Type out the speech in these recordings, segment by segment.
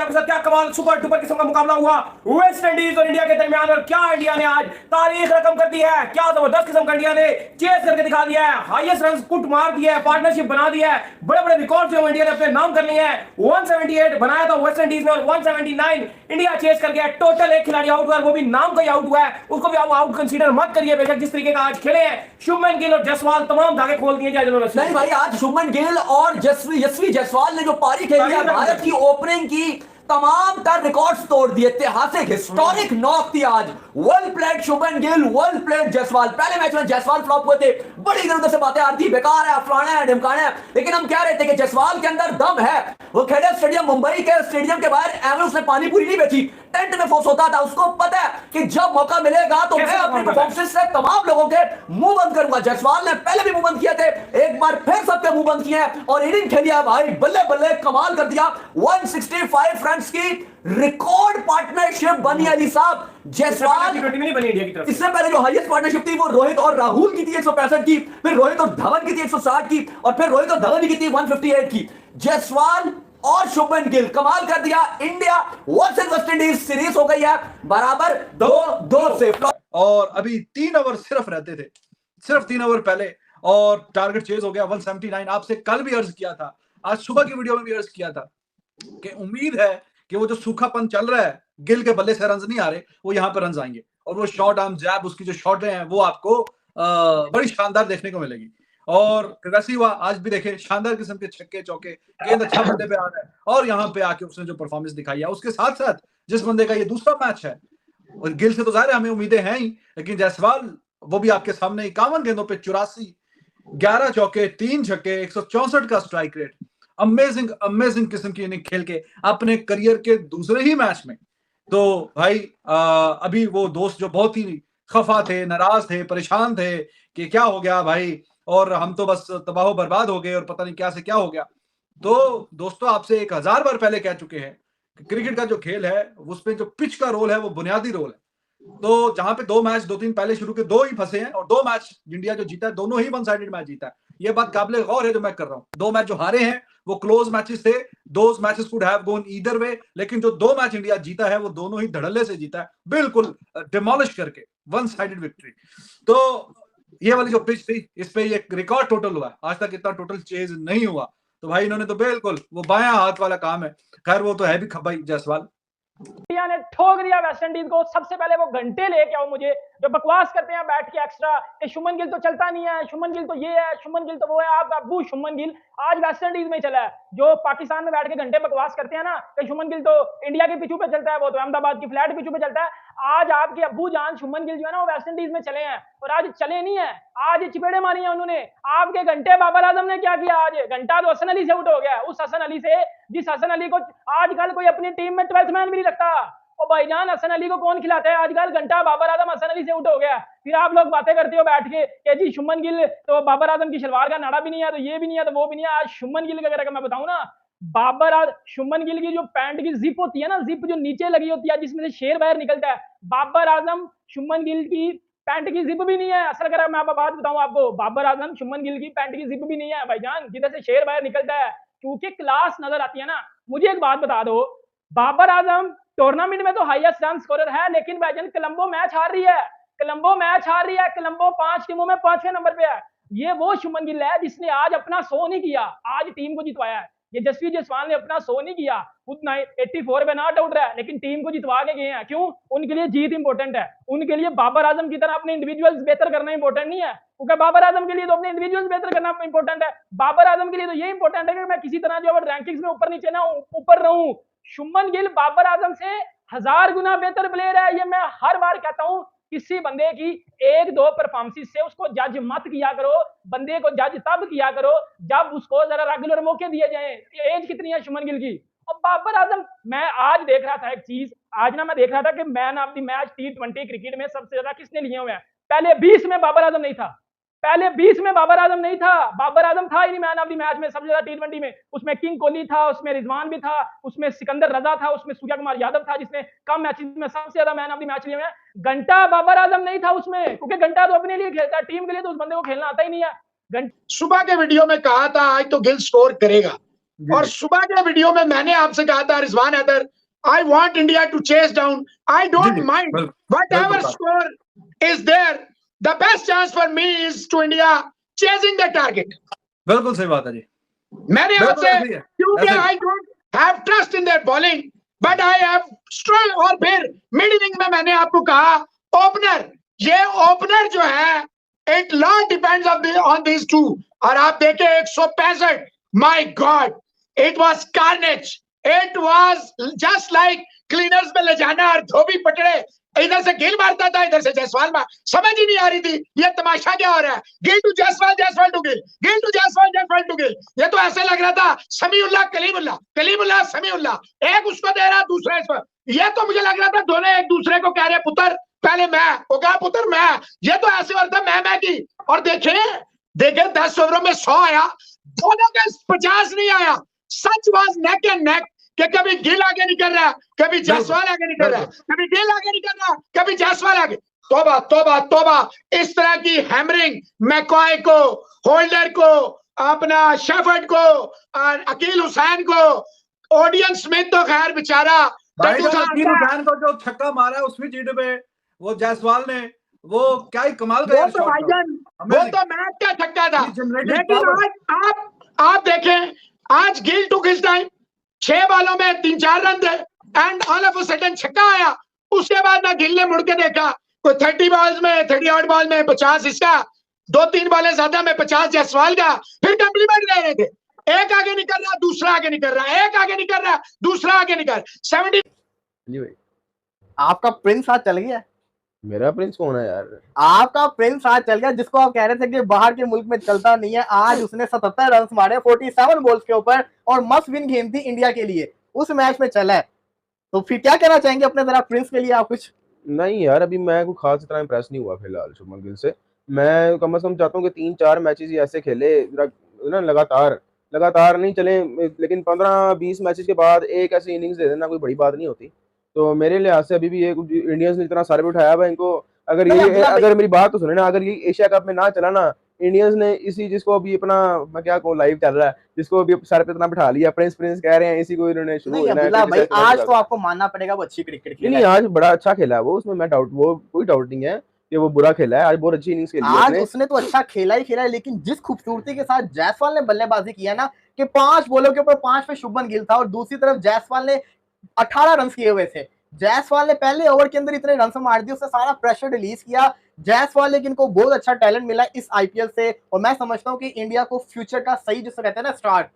आपके साथ क्या कमाल सुपर डुपर किस्म का मुकाबला हुआ वेस्ट इंडीज और इंडिया के दरमियान, और क्या इंडिया ने आज तारीख रकम कर दी है, क्या जबरदस्त किस्म का इंडिया ने चेस करके दिखा दिया है, हाईएस्ट रन कुट मार दिया है, पार्टनरशिप बना दिया है, बड़े बड़े रिकॉर्ड जो इंडिया ने अपने नाम कर लिए हैं। 178 बनाया था वेस्ट इंडीज ने और 179 इंडिया चेस कर गया। टोटल एक खिलाड़ी आउट हुआ, वो भी नाम का ही आउट हुआ है, उसको भी आप आउट कंसीडर मत करिए बेशक। जिस तरीके का आज खेले हैं शुभमन गिल और जायसवाल, तमाम धागे खोल दिए जाए जिन्होंने। नहीं भाई, आज शुभमन गिल और यशस्वी जायसवाल ने जो पारी खेली है, भारत की ओपनिंग की तमाम तर रिकॉर्ड्स तोड़ दिए। ऐतिहासिक हिस्टोरिक नॉक थी आज। Well played Shubman Gill, well played Jaiswal. पहले मैच में जायसवाल फ्लॉप हुए थे, बड़ी इधर उधर से बातें आ रही थी, बेकार है, फलाना है, ढिमकाना है, लेकिन हम कह रहे थे कि जायसवाल के अंदर दम है। वो खेड़े स्टेडियम, मुंबई के स्टेडियम के बाहर एवरेज ने पानी पूरी नहीं बेची, टेंट में फोर्स होता था। उसको पता है कि जब मौका मिलेगा तो मैं अपनी परफॉर्मेंस से तमाम लोगों के मुंह बंद करूंगा। जायसवाल ने पहले भी मुंह बंद किए थे, एक बार फिर सबके मुंह बंद किए हैं और इनिंग खेली है भाई, बल्ले बल्ले कमाल कर दिया। 165 रन की रिकॉर्ड पार्टनरशिप बनी अली साहब। जायसवाल इससे पहले जो हाईएस्ट पार्टनरशिप थी वो रोहित और राहुल की थी 165 की, फिर रोहित और धवन की थी 160 की, और फिर रोहित और धवन की थी 158 की। जायसवाल और शुभमन गिल कमाल कर दिया। India versus West Indies series हो गई है बराबर 2-2 से। और अभी 3 ओवर सिर्फ रहते थे, सिर्फ 3 ओवर पहले, और टारगेट चेज हो गया 179। आपसे कल भी अर्ज किया था, आज सुबह की वीडियो में भी अर्ज किया था कि उम्मीद है कि वो जो सूखापन चल रहा है, गिल के बल्ले से रन नहीं आ रहे, वो यहाँ पे रन आएंगे, और वो शॉर्ट आर्म जैब, उसकी जो शॉट हैं वो आपको बड़ी शानदार देखने को मिलेगी। और वैसे हुआ आज भी, देखे शानदार किस्म के छक्के चौके, गेंद अच्छा बंदे पे आ रहा है, और यहाँ पे आके उसने जो परफॉर्मेंस दिखाई है, उसके साथ साथ जिस बंदे का ये दूसरा मैच है, और गिल से तो जाहिर है हमें उम्मीदें हैं ही, लेकिन जायसवाल वो भी आपके सामने 51 गेंदों पे 84, 11 चौके, 3 छक्के, 164 का स्ट्राइक रेट, अमेजिंग किस्म की इनिंग खेल के अपने करियर के दूसरे ही मैच में। तो भाई अभी वो दोस्त जो बहुत ही खफा थे, नाराज थे, परेशान थे कि क्या हो गया भाई, और हम तो बस तबाह बर्बाद हो गए और पता नहीं क्या से क्या हो गया। तो दोस्तों, आपसे 1000 बार पहले कह चुके हैं कि क्रिकेट का जो खेल है उसमें जो पिच का रोल है वो बुनियादी रोल है। तो जहां पे 2 मैच 2-3 पहले शुरू के 2 ही फंसे हैं, और 2 मैच इंडिया जो जीता है दोनों ही 1 साइडेड मैच जीता है। ये बात काबिल गौर है जो मैं कर रहा हूँ। 2 मैच जो हारे हैं वो क्लोज मैचेस थे, 2 matches could have gone either way, लेकिन जो 2 मैच इंडिया जीता है वो दोनों ही धड़ल्ले से जीता है, बिल्कुल डिमोलिश करके, 1 साइडेड विक्ट्री। तो ये वाली जो पिच थी, इस पे एक रिकॉर्ड टोटल हुआ, आज तक इतना टोटल चेज नहीं हुआ। तो भाई इन्होंने तो बिल्कुल वो बायां हाथ वाला काम है, खैर वो तो है भी भाई जायसवाल। इंडिया ने ठोक दिया वेस्ट इंडीज को। सबसे पहले वो घंटे लेके आओ, मुझे जो बकवास करते हैं बैठ के एक्स्ट्रा कि शुभमन गिल तो चलता नहीं है, शुभमन गिल तो ये है, शुभमन गिल तो वो है। आप अबू शुभमन गिल आज वेस्ट इंडीज में चला है। जो पाकिस्तान में बैठ के घंटे बकवास करते हैं ना कि शुभमन गिल तो इंडिया के पिचू पे चलता है, वो तो अहमदाबाद की फ्लैट पिचू पे चलता है। आज आपके अब्बू जान शुभमन गिल जो है ना वो वेस्ट इंडीज में चले हैं, और आज चले नहीं है, आज चिपेड़े मारी है उन्होंने। आपके घंटे बाबर आजम ने क्या किया, आज घंटा तो हसन अली से आउट हो गया, उस हसन अली से जिस हसन अली को आजकल कोई अपनी टीम में 12th मैन भी नहीं रखता। ओ भाईजान, हसन अली को कौन खिलाता है आजकल? घंटा बाबर आजम हसन अली से आउट हो गया। फिर आप लोग बातें करते हो बैठ के कि जी शुभमन गिल तो बाबर आजम की शलवार का नाड़ा भी नहीं है, तो ये भी नहीं है, तो वो भी नहीं है। आज शुभमन गिल का अगर मैं बताऊं ना, शुभमन गिल की जो पैंट की जिप होती है ना, जिप जो नीचे लगी होती है जिसमें से शेर बाहर निकलता है, बाबर आजम शुभमन गिल की पैंट की जिप भी नहीं है। असल अगर मैं बात बताऊं आपको, बाबर आजम शुभमन गिल की पैंट की जिप भी नहीं है भाईजान, जिधर से शेर बाहर निकलता है, क्योंकि क्लास नजर आती है ना। मुझे एक बात बता दो, बाबर आजम टूर्नामेंट में तो हाईएस्ट रन स्कोरर है, लेकिन भाईजान कोलंबो मैच हार रही है, कोलंबो मैच हार रही है, कोलंबो 5 टीमों में 5वें नंबर पे है। ये वो शुभमन गिल है जिसने आज अपना शो नहीं किया, आज टीम को जितवाया है। ये यशस्वी जायसवाल ने अपना शो नहीं किया, उतना 84 पे नॉट आउट रहा है, लेकिन टीम को जितवा के गए हैं। क्यों? उनके लिए जीत इंपॉर्टेंट है, उनके लिए बाबर आजम की तरह अपने इंडिविजुअल्स बेहतर करना इंपॉर्टेंट नहीं है, क्योंकि बाबर आजम के लिए तो अपने इंडिविजुअल्स बेहतर करना इंपॉर्टेंट है। बाबर आजम के लिए तो ये इंपॉर्टेंट है कि मैं किसी तरह जो रैंकिंग्स में ऊपर नीचे ना ऊपर रहूं। शुभमन गिल बाबर आजम से 1000 गुना बेहतर प्लेयर है, ये मैं हर बार कहता हूं। किसी बंदे की 1-2 परफॉर्मेंस से उसको जज मत किया करो, बंदे को जज तब किया करो जब उसको जरा रेगुलर मौके दिए जाएं। एज कितनी है शुभमन गिल की? और बाबर आजम, मैं आज देख रहा था एक चीज, आज ना मैं देख रहा था कि man of the match T20 cricket में सबसे ज्यादा किसने लिए हुए हैं। पहले 20 में बाबर आजम नहीं था, पहले 20 में बाबर आजम नहीं था, बाबर आजम था ही नहीं मैन ऑफ द मैच में सबसे ज्यादा T20 में। उसमें किंग कोहली था, उसमें रिजवान भी था, उसमें सिकंदर रजा था, उसमें सूर्य कुमार यादव था जिसने कम मैचेस में सबसे ज्यादा मैन ऑफ द मैच लिए हुए हैं। घंटा बाबर आजम नहीं था उसमें, क्योंकि घंटा तो अपने लिए खेलता है, टीम के लिए तो उस बंदे को खेलना आता ही नहीं है। सुबह के वीडियो में कहा था आज तो गिल स्कोर करेगा, और सुबह के वीडियो में मैंने आपसे कहा था Rizwan Haider I want India to chase down. I don't ji, mind बिल्कुल, whatever बिल्कुल, score is there. The best chance for me is to India chasing the target. बिल्कुल सही बात है जी। मैंने बिल्कुल आपसे ऐसे ही है, क्योंकि ऐसे ही। I don't have trust in their bowling, but I have strong. और फिर मिड इनिंग में मैंने आपको कहा ओपनर, ये ओपनर जो है it lot depends on these two. और आप देखें 165, my God, it was carnage. It was just like cleaners में ले जाना और धोबी पटड़े, इधर से गिल मारता था, इधर से जायसवाल मार, समझ ही नहीं आ रही थी ये तमाशा क्या हो रहा है। Gill to Jaiswal, Jaiswal to Gill, Gill to Jaiswal, Jaiswal to Gill. ये तो ऐसे लग रहा था समीउल्लाह कलीमुल्लाह, कलीमुल्लाह समीउल्लाह, एक उसको दे रहा दूसरा इसको। ये तो मुझे लग रहा था दोनों एक दूसरे को कह रहे पुत्र पहले मैं, वो कहा पुत्र मैं। ये तो ऐसे हो रहा था मैं की। और देखे 10 ओवरों में 100 आया, दोनों के 50 नहीं आया। सच वाज नेक एंड नेक कि कभी गिल आगे नहीं कर रहा, कभी जायसवाल आगे नहीं कर रहा, कभी गिल आगे नहीं कर रहा, कभी जायसवाल आगे। तौबा तौबा तौबा, इस तरह की हैमरिंग मैकॉय को, होल्डर को, अपना शेफर्ड को, और अकील हुसैन को, ओडियन स्मिथ तो खैर बेचारा हुसैन को जो छक्का मारा उसमें जीत पे, वो जायसवाल ने, वो क्या ही कमाल का वो तो भाईजान, वो तो मैच का छक्का था। लेकिन आप देखें आज गिल टू हिज टाइम, 6 बॉलों में 3-4 रन थे and all of a sudden छक्का आया। उसके बाद ना गिल ने मुड़ के देखा, कोई 30 बॉल्स में 30 ऑड बॉल में 50 इसका, 2-3 बॉलें ज्यादा में 50 जायसवाल का। फिर कम्प्लीमेंट दे रहे थे, एक आगे नहीं कर रहा, दूसरा आगे नहीं कर रहा, एक आगे नहीं कर रहा, दूसरा आगे नहीं कर 70। आपका प्रिंस आज चल गया। मेरा प्रिंस कौन है यार? आपका प्रिंस आज चल गया, जिसको आप कह रहे थे कि बाहर के मुल्क में चलता नहीं है। आज उसने 77 रन मारे 47 बॉल्स के ऊपर, और मस्ट विन गेम थी इंडिया के लिए, उस मैच में चला है। तो फिर क्या कहना चाहेंगे अपने जरा प्रिंस के लिए आप कुछ? नहीं यार, अभी मैं कोई खास इतना इम्प्रेस नहीं हुआ फिलहाल शुभमन गिल से। मैं कम से कम चाहता हूँ कि 3-4 मैचेस ही ऐसे खेले ना, लगातार नहीं चले, लेकिन 15-20 मैचेस के बाद एक ऐसी इनिंग्स दे देना कोई बड़ी बात नहीं होती। तो मेरे लिहाज से अभी भी ये इंडियंस ने इतना सारे पे उठाया हुआ इनको, अगर मेरी बात तो सुने ना, अगर ये एशिया कप में ना चला ना, इंडियंस ने इसी, जिसको अभी अपना, मैं क्या कहूँ, लाइव चल रहा है, जिसको अभी सर पे इतना बिठा लिया, प्रिंस कह रहे हैं, इसी को इन्होंने शुरू भाई आज तो आपको मानना पड़ेगा वो अच्छी क्रिकेट खेली। नहीं, आज बड़ा अच्छा खेला है वो, उसमें मैं कोई डाउट नहीं है कि वो बुरा खेला है। आज बहुत अच्छी इनिंग्स खेली आज उसने तो अच्छा खेला ही खेला है, लेकिन जिस खूबसूरती के साथ जायसवाल ने बल्लेबाजी किया ना, कि 5 बॉलों के ऊपर 5 पे शुभमन गिल था, और दूसरी तरफ जायसवाल ने 18 रन किए हुए थे। जायसवाल ने पहले ओवर के अंदर इतने रन मार दिए, उसने सारा प्रेशर रिलीज किया। जायसवाल लेकिन को बहुत अच्छा टैलेंट मिला इस आईपीएल से, और मैं समझता हूं कि इंडिया को फ्यूचर का सही, जिसको कहते हैं ना स्टार्ट,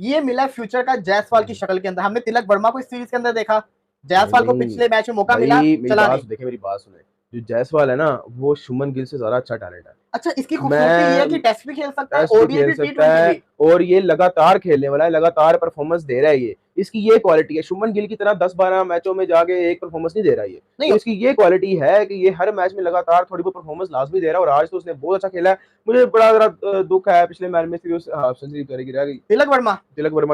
ये मिला फ्यूचर का जायसवाल की शक्ल के अंदर। हमने तिलक वर्मा को इस सीरीज के अंदर देखा, जायसवाल को पिछले मैच में मौका मिला चलाने। देखिए मेरी बात सुने, जो जायसवाल है ना, वो शुभमन गिल से ज्यादा अच्छा टैलेंट है। अच्छा, इसकी खूबसूरती ये है कि टेस्ट भी खेल सकता है, ओडीआई भी, टी20 भी, और ये लगातार खेलने वाला है, लगातार परफॉर्मेंस दे रहा है। ये इसकी ये क्वालिटी है। शुभमन गिल की तरह 10-12 मैचों में जाके एक परफॉर्मेंस नहीं दे रहा है ये, तो इसकी ये क्वालिटी है कि ये हर मैच में लगातार थोड़ी बहुत परफॉर्मेंस लाजमी दे रहा है, और आज तो उसने बहुत अच्छा खेला है। मुझे बड़ा जरा दुख है, पिछले मैच में सिर्फ हाफ सेंचुरी करेगी रह गई तिलक वर्मा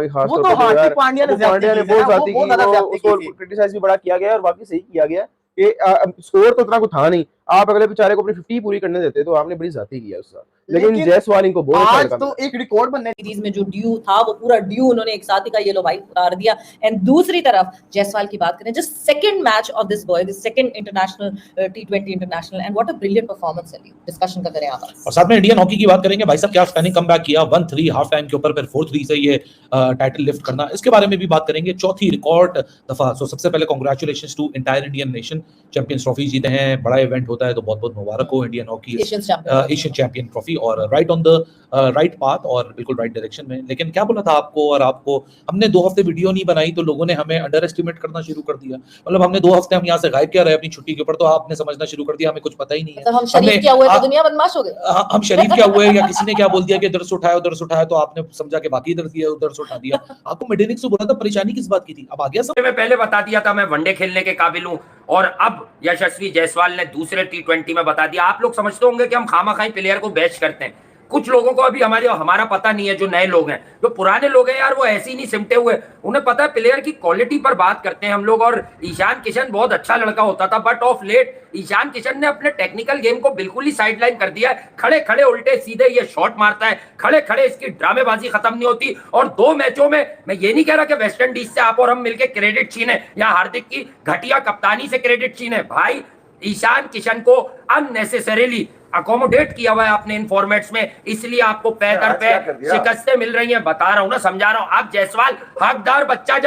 की, खास तौर पर पांड्या ने बहुत ज्यादा की, क्रिटिसाइज भी बड़ा किया गया और वाकई सही किया गया कि स्कोर तो इतना कुछ था नहीं, आप अगले बेचारे को अपनी 50 पूरी करने देते तो आपने बड़ी जाती किया उसका। लेकिन जायसवाल इनको बहुत आज तो एक रिकॉर्ड बनने सीरीज में जो ड्यू था वो पूरा ड्यू उन्होंने एक साथ ही का ये लो भाई उतार दिया। एंड दूसरी तरफ जायसवाल की बात करें, just second match of this boy, this second international T20 international, and what a brilliant performance है। डिस्कशन का करें आप, और साथ में इंडियन हॉकी की बात करेंगे। भाई साहब क्या स्टनिंग कमबैक किया, 1-3 हाफ टाइम के ऊपर, फिर 4-3 से ये टाइटल लिफ्ट करना, इसके बारे में भी बात करेंगे। चौथी रिकॉर्ड दफा। सो सबसे पहले congratulations to entire Indian nation, Champions Trophy जीते हैं, बड़ा इवेंट होता है तो बहुत बहुत मुबारक हो Indian hockey Asian champion trophy, और right on the right path और बिल्कुल राइट डायरेक्शन में। लेकिन क्या बोला था आपको और आपको, हमने 2 हफ्ते वीडियो नहीं बनाई तो लोगों ने हमें अंडर एस्टिमेट करना शुरू कर दिया। मतलब हमने 2 हफ्ते हम यहाँ से गायब क्या रहे अपनी छुट्टी के ऊपर, तो आपने समझना शुरू कर दिया हमें कुछ पता ही नहीं है। हम शरीफ क्या हुए तो दुनिया बदमाश हो गई, हम शरीफ क्या हुए या किसी ने क्या बोल दिया कि इधर से उठाया तो आपने समझा कि बाकी इधर दिया उधर से उठा दिया। आपको मिड-इनिंग्स से बोला था, परेशानी किस बात की थी, अब आ गया सब। मैं पहले बता दिया था मैं वनडे खेलने के काबिल हूं, और अब यशस्वी जायसवाल ने दूसरे T20 में बता दिया। आप लोग समझते होंगे कि हम खामा खाई प्लेयर को बेच करते हैं, कुछ लोगों को अभी हमारा पता नहीं है, जो नए लोग हैं, जो पुराने लोग हैं यार वो ऐसे ही नहीं सिमटे हुए, उन्हें पता है प्लेयर की क्वालिटी पर बात करते हैं हम लोग। और ईशान किशन बहुत अच्छा लड़का होता था, but of late Ishan Kishan ने अपने टेक्निकल गेम को बिल्कुल ही साइडलाइन कर दिया है। खड़े खड़े उल्टे सीधे ये शॉट मारता है, खड़े खड़े इसकी ड्रामेबाजी खत्म नहीं होती। और 2 मैचों में मैं ये नहीं कह रहा कि वेस्ट इंडीज से आप और हम मिलकर क्रेडिट छीने या हार्दिक की घटिया कप्तानी से क्रेडिट छीने, भाई ईशान किशन को अननेसेसरीली अकोमोडेट किया हुआ है आपने इन फॉर्मेट्स में, इसलिए आपको पैदर पे शिकस्तें मिल रही हैं। बता रहा हूं ना, समझा रहा हूं। आप जायसवाल हकदार बच्चा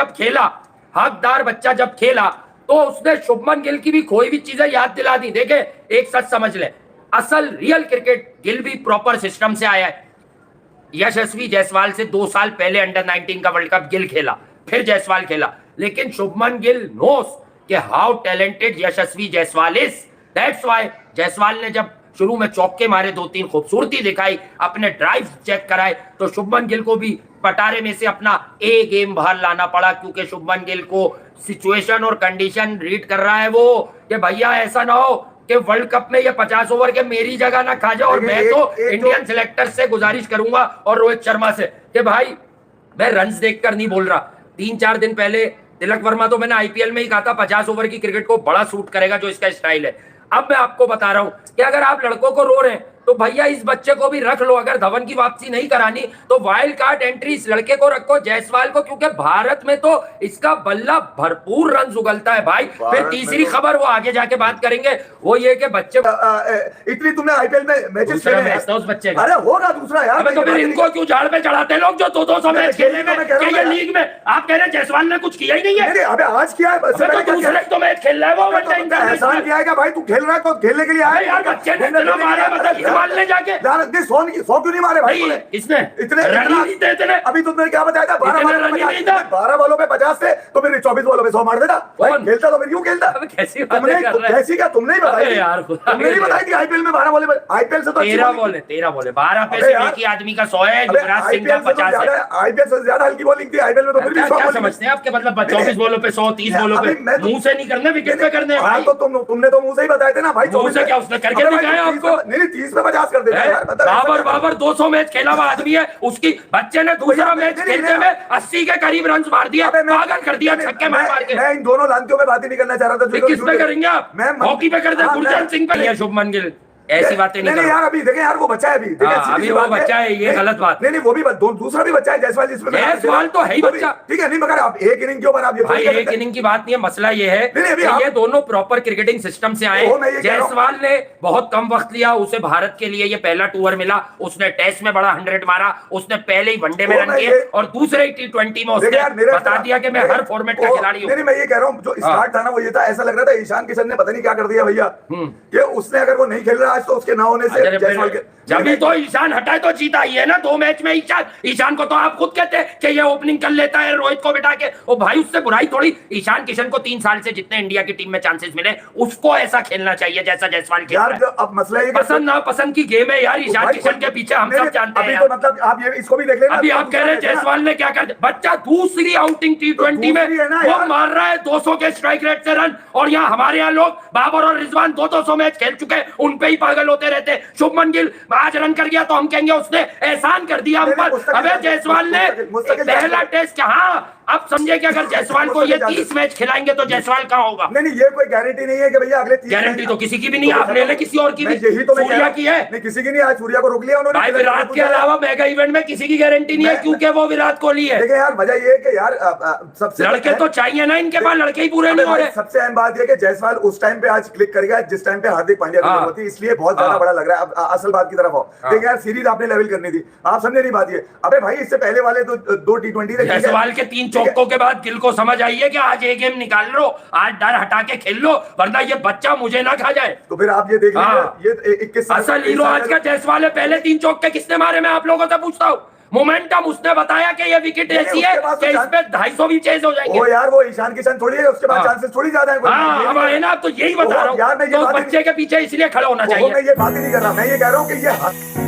जब खेला तो उसने शुभमन गिल की भी खोई हुई चीजें याद दिला दी। देखे, एक सच समझ ले, असल रियल क्रिकेट गिल भी प्रॉपर सिस्टम से आया है। यशस्वी जायसवाल से 2 साल पहले अंडर 19 का वर्ल्ड कप गिल खेला, फिर जायसवाल खेला, लेकिन शुभमन गिल नोस कि how talented Yashasvi Jaiswal is. That's why Jaiswal ने जब शुरू में चौके मारे, 2-3 खूबसूरती दिखाई, अपने ड्राइव चेक कराए, तो शुभमन गिल को भी पटारे में से अपना ए गेम बाहर लाना पड़ा, क्योंकि शुभमन गिल को सिचुएशन और कंडीशन रीड कर रहा है वो, कि भैया ऐसा ना हो कि वर्ल्ड कप में ये 50 ओवर के मेरी जगह ना खा जाए। और मैं तो इंडियन सिलेक्टर से गुजारिश करूंगा और रोहित शर्मा से कि भाई मैं रन्स देखकर नहीं बोल रहा। 3-4 दिन पहले तिलक वर्मा तो मैंने आईपीएल में ही कहा था 50 ओवर की क्रिकेट को बड़ा सूट करेगा, जो इसका स्टाइल है। अब मैं आपको बता रहा हूं कि अगर आप लड़कों को रो रहे हैं तो भैया इस बच्चे को भी रख लो। अगर धवन की वापसी नहीं करानी तो वाइल्ड कार्ड एंट्री इस लड़के को रखो, जायसवाल को, क्योंकि भारत में तो इसका बल्ला भरपूर रन उगलता है भाई। फिर तीसरी खबर वो आगे जाके बात करेंगे, वो ये कि बच्चे इतनी तुमने आईपीएल में मैचेस खेले हैं, उस बच्चे का अरे होगा दूसरा यार। तो फिर इनको क्यों झाड़ पे चढ़ाते लोग जो 200 मैच खेले में लीग में? आप कह रहे हैं जायसवाल ने कुछ किया ही नहीं है। अबे आज किया है, दूसरे तो मैच खेल रहा है वो बच्चा, एहसान किया है भाई, तू खेल रहा है तो खेलने के लिए आया यार। बच्चे ने इतना मारा, मतलब हिमालय जाके 100 क्यों नहीं मारे भाई? इसने इतने इतने अभी तुमने क्या बताया था? 12 बॉलों पे 50 थे तो फिर 24 बॉलों पे 100 मार देता। खेलता तो फिर क्यों खेलता? कैसी कैसी क्या तुमने ही बताई यार? तुमने नहीं बताई थी आईपीएल में 12 बॉले पे? आईपीएल से तो 13 बॉले 12 पे से एक ही आदमी का 100 है, युवराज सिंह का 50 है। आईपीएल से ज्यादा हल्की बॉलिंग थी आईपीएल में, तो फिर भी क्या समझते हैं आपके? मतलब 24 बॉलों पे 100, 30 बॉलों पे मुंह से नहीं करने, विकेट पे करने हैं भाई। तो तुमने तो मुंह से ही बताए थे ना भाई। मुंह से क्या उसने करके दिखाया आपको? नहीं 30 पे 50 कर देता यार। बाबर 200 मैच खेला हुआ आदमी है, उसकी बच्चे ने दूसरा मैच खेलने में 80 के करीब रन मार दिया, पागल कर दिया छक्के मार के। मैं इन दोनों लांतियों में बात ही नहीं करना चाह रहा था। किस पे करेंगे आप? हॉकी पे कर दे, गुरजंत सिंह पे। शुभमन गिल ऐसी बातें नहीं यार। अभी देखें यार, वो बच्चा है अभी वो बच्चा है, ये गलत बात। नहीं वो भी दूसरा भी बच्चा है जायसवाल, जिसमें जायसवाल तो है ही बच्चा, ठीक है। नहीं मगर आप एक इनिंग के ऊपर आप भाई एक इनिंग की बात नहीं है, मसला ये है ये दोनों प्रॉपर क्रिकेटिंग सिस्टम से आए। जायसवाल ने बहुत कम वक्त लिया, उसे भारत के लिए ये पहला टूर मिला, उसने टेस्ट में बड़ा 100 मारा, उसने पहले ही वनडे में रन किए और दूसरे ही T20 में उसने बता दिया कि मैं हर फॉर्मेट का खिलाड़ी हूं। नहीं मैं ये कह रहा हूं, जो स्टार्ट था ना वो ये था, ऐसा लग रहा था ईशान किशन ने पता नहीं क्या कर दिया भैया, कि उसने अगर वो नहीं खेल रहा आज तो उसके ना होने से जब भी तो ईशान हटाए तो जीता ही है ना 2 मैच में। ईशान को तो आप खुद कहते हैं कि ये ओपनिंग कर लेता है रोहित को बिठा के। ओ भाई उससे बुराई थोड़ी, ईशान किशन को 3 साल से जितने इंडिया की टीम में चांसेस मिले उसको ऐसा खेलना चाहिए जैसा जायसवाल खेल रहा है। अब मसला ये पसंद ना पसंद की गेम है यार, ईशान किशन के पीछे हम सब जानते हैं। मतलब आप ये इसको भी देख लेना। अभी आप कह रहे हैं जायसवाल ने क्या कर, बच्चा दूसरी आउटिंग T20 में वो मार रहा है 200 के स्ट्राइक रेट से रन, और यहाँ हमारे यहाँ लोग बाबर और रिजवान 200 मैच खेल चुके हैं, उन पे ही पागल होते रहते। शुभमन गिल आज रन कर गया तो हम कहेंगे उसने एहसान कर दिया हम पर। अबे जायसवाल ने पहला टेस्ट, हाँ अब समझे कि अगर जायसवाल को ये 30 मैच खिलाएंगे तो जायसवाल कहां होगा? नहीं ये कोई गारंटी नहीं है कि भैया अगले 30 गारंटी तो किसी की भी नहीं, आप ले ले किसी और की भी। यही तो सूर्या की है, नहीं किसी की नहीं। आज सूर्या को रोक लिया उन्होंने। भाई विराट के अलावा मेगा इवेंट में किसी की गारंटी नहीं है, क्योंकि वो विराट कोहली है। देखिए यार वजह ये है कि यार सबसे लड़के तो चाहिए ना, इनके पास लड़के ही पूरे नहीं हो रहे। सबसे अहम बात यह कि जायसवाल उस टाइम पे आज क्लिक कर गया जिस टाइम पे हार्दिक पांड्या की जरूरत होती, इसलिए बहुत ज्यादा बड़ा लग रहा है। अब असल बात की तरफ आओ। देखिए यार सीरीज आपने लेवल करनी थी, आप समझे नहीं बात ये। अबे भाई इससे पहले वाले 2 T20 जायसवाल के 3 चौकों के बाद गिल को समझ आई है कि आज एक गेम निकाल लो, आज डर हटा के खेल लो, वरना ये बच्चा मुझे ना खा जाए। तो फिर आप ये देख लीजिए, ये 21 असल हीरो आज का जायसवाल है। पहले 3 चौके किसने मारे मैं आप लोगों से पूछता हूँ। मोमेंटम उसने बताया कि ये विकेट ऐसी है कि इसमें 250 भी चेज हो जाएंगे। वो यार वो ईशान किशन थोड़ी है, उसके बाद चांसेस थोड़ी ज्यादा है। अब है ना, तो यही बता रहा हूँ, तो बच्चे के पीछे इसलिए खड़ा होना चाहिए। मैं ये बात ही नहीं कर रहा, मैं ये कह रहा हूँ कि ये